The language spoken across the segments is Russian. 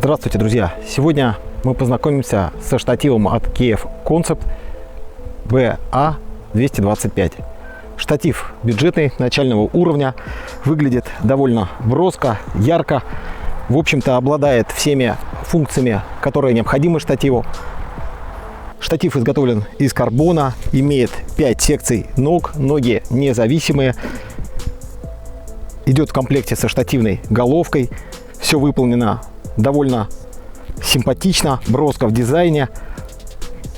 Здравствуйте, друзья! Сегодня мы познакомимся со штативом от KF Concept BA225. Штатив бюджетный, начального уровня, выглядит довольно броско, ярко. В общем-то, обладает всеми функциями, которые необходимы штативу. Штатив изготовлен из карбона, имеет 5 секций ног, ноги независимые. Идет в комплекте со штативной головкой. Все выполнено довольно симпатично, броско в дизайне.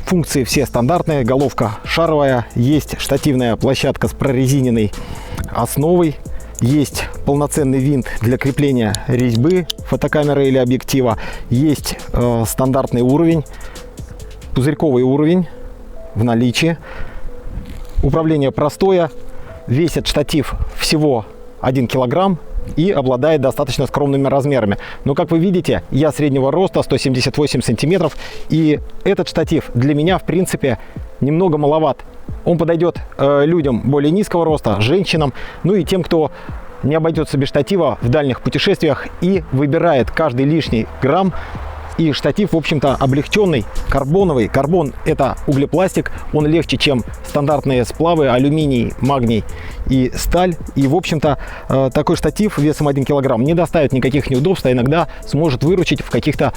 Функции все стандартные. Головка шаровая, есть штативная площадка с прорезиненной основой, есть полноценный винт для крепления резьбы, фотокамеры или объектива, есть стандартный уровень, пузырьковый уровень в наличии. Управление простое. Весит штатив всего 1 килограмм и обладает достаточно скромными размерами. Но, как вы видите, я среднего роста, 178 сантиметров, и этот штатив для меня, в принципе, немного маловат. Он подойдет людям более низкого роста, женщинам, ну и тем, кто не обойдется без штатива в дальних путешествиях и выбирает каждый лишний грамм. И штатив, в общем-то, облегченный, карбоновый. Карбон – это углепластик, он легче, чем стандартные сплавы, алюминий, магний и сталь. И, в общем-то, такой штатив весом 1 килограмм не доставит никаких неудобств, а иногда сможет выручить в каких-то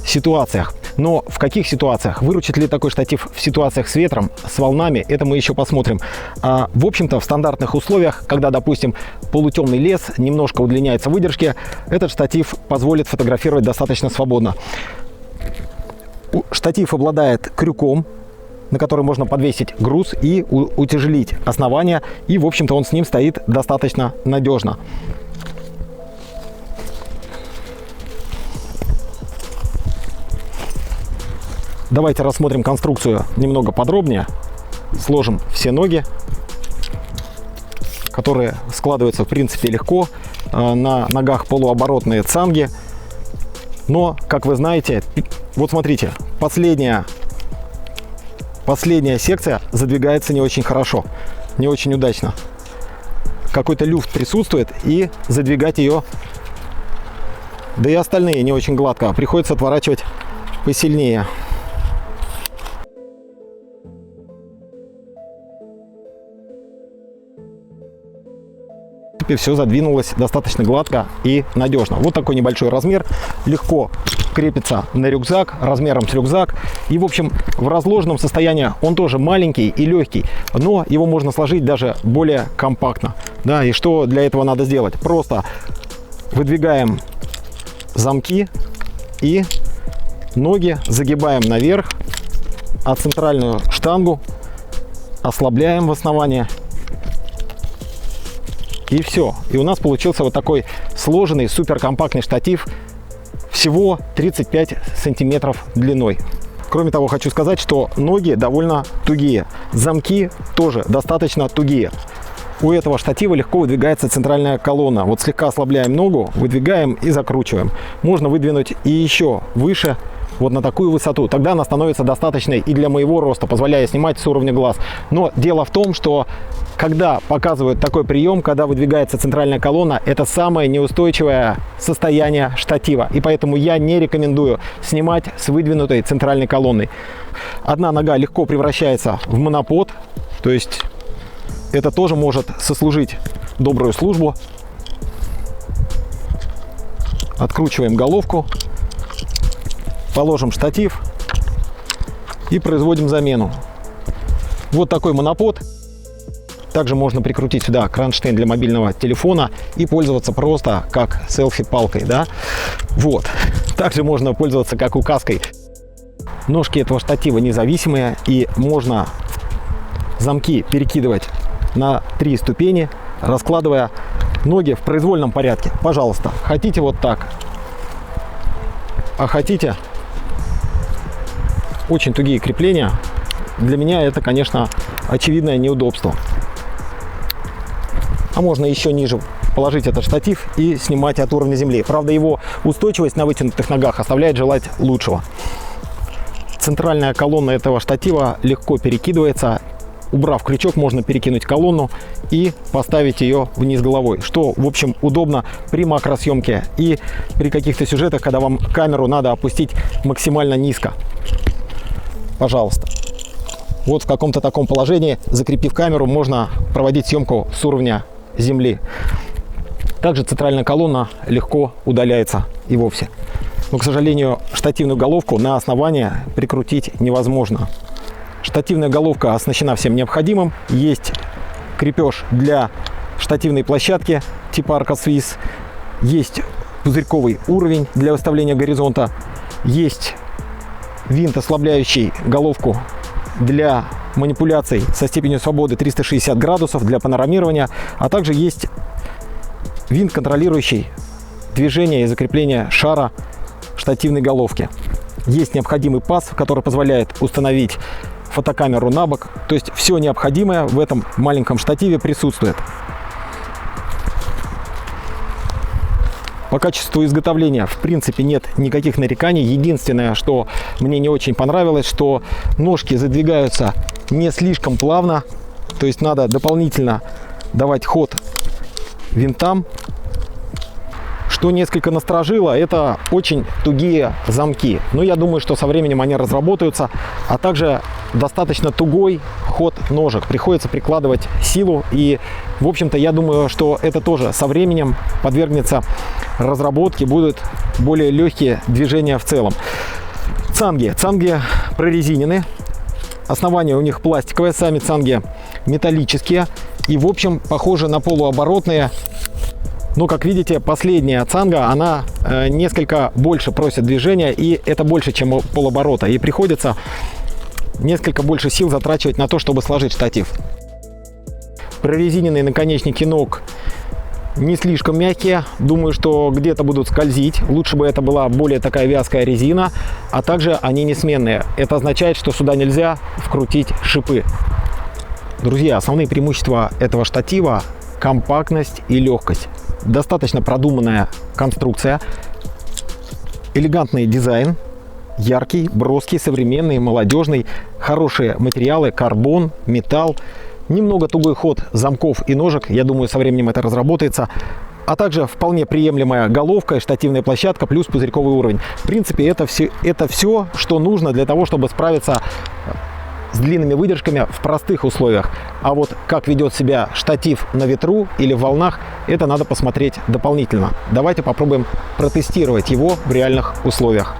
ситуациях. Но в каких ситуациях? Выручит ли такой штатив в ситуациях с ветром, с волнами? Это мы еще посмотрим. В общем-то, в стандартных условиях, когда, допустим, полутемный лес, немножко удлиняется выдержки, этот штатив позволит фотографировать достаточно свободно. Штатив обладает крюком, на который можно подвесить груз и утяжелить основание. И, в общем-то, он с ним стоит достаточно надежно. Давайте рассмотрим конструкцию немного подробнее. Сложим все ноги, которые складываются, в принципе, легко. На ногах полуоборотные цанги. Но, как вы знаете, вот смотрите, последняя секция задвигается не очень хорошо, не очень удачно. Какой-то люфт присутствует, и задвигать ее, да и остальные не очень гладко. Приходится отворачивать посильнее. Все задвинулось достаточно гладко и надежно. Вот такой небольшой размер, легко крепится на рюкзак, размером с рюкзак. И, в общем, в разложенном состоянии он тоже маленький и легкий, но его можно сложить даже более компактно. Да, и что для этого надо сделать? Просто выдвигаем замки и ноги загибаем наверх, а центральную штангу ослабляем в основании. И все. И у нас получился вот такой сложенный, суперкомпактный штатив, всего 35 сантиметров длиной. Кроме того, хочу сказать, что ноги довольно тугие. Замки тоже достаточно тугие. У этого штатива легко выдвигается центральная колонна. Вот слегка ослабляем ногу, выдвигаем и закручиваем. Можно выдвинуть и еще выше, вот на такую высоту. Тогда она становится достаточной и для моего роста, позволяя снимать с уровня глаз. Но дело в том, что когда показывают такой прием, когда выдвигается центральная колонна, это самое неустойчивое состояние штатива. И поэтому я не рекомендую снимать с выдвинутой центральной колонной. Одна нога легко превращается в монопод, то есть это тоже может сослужить добрую службу. Откручиваем головку, положим штатив и производим замену. Вот такой монопод. Также можно прикрутить сюда кронштейн для мобильного телефона и пользоваться просто как селфи-палкой, да? Вот. Также можно пользоваться как указкой. Ножки этого штатива независимые, и можно замки перекидывать на 3 ступени, раскладывая ноги в произвольном порядке. Пожалуйста, хотите вот так, а хотите очень тугие крепления. Для меня это, конечно, очевидное неудобство. А можно еще ниже положить этот штатив и снимать от уровня земли. Правда, его устойчивость на вытянутых ногах оставляет желать лучшего. Центральная колонна этого штатива легко перекидывается убрав крючок, можно перекинуть колонну и поставить ее вниз головой, что, в общем, удобно при макросъемке и при каких-то сюжетах, когда вам камеру надо опустить максимально низко. Пожалуйста. Вот в каком-то таком положении, закрепив камеру, можно проводить съемку с уровня земли. Также центральная колонна легко удаляется и вовсе. Но, к сожалению, штативную головку на основание прикрутить невозможно. Штативная головка оснащена всем необходимым. Есть крепеж для штативной площадки типа Arca Swiss. Есть пузырьковый уровень для выставления горизонта. Есть винт, ослабляющий головку для манипуляций со степенью свободы 360 градусов для панорамирования. А также есть винт, контролирующий движение и закрепление шара штативной головки. Есть необходимый паз, который позволяет установить фотокамеру на бок. То есть все необходимое в этом маленьком штативе присутствует. По качеству изготовления в принципе нет никаких нареканий. Единственное, что мне не очень понравилось, что ножки задвигаются не слишком плавно. То есть надо дополнительно давать ход винтам. Что несколько насторожило, это очень тугие замки. Но я думаю, что со временем они разработаются. А также достаточно тугой ход ножек. Приходится прикладывать силу. И, в общем-то, я думаю, что это тоже со временем подвергнется разработке. Будут более легкие движения в целом. Цанги. Цанги прорезинены. Основание у них пластиковое. Сами цанги металлические. И, в общем, похожи на полуоборотные. Но, как видите, последняя цанга, она несколько больше просит движения, и это больше, чем полоборота. И приходится несколько больше сил затрачивать на то, чтобы сложить штатив. Прорезиненные наконечники ног не слишком мягкие. Думаю, что где-то будут скользить. Лучше бы это была более такая вязкая резина. А также они несменные. Это означает, что сюда нельзя вкрутить шипы. Друзья, основные преимущества этого штатива – компактность и легкость. Достаточно продуманная конструкция, элегантный дизайн, яркий, броский, современный, молодежный, хорошие материалы, карбон, металл, немного тугой ход замков и ножек, я думаю, со временем это разработается, а также вполне приемлемая головка, штативная площадка плюс пузырьковый уровень. В принципе, это все, что нужно для того, чтобы справиться с длинными выдержками в простых условиях. А вот как ведет себя штатив на ветру или в волнах, это надо посмотреть дополнительно. Давайте попробуем протестировать его в реальных условиях.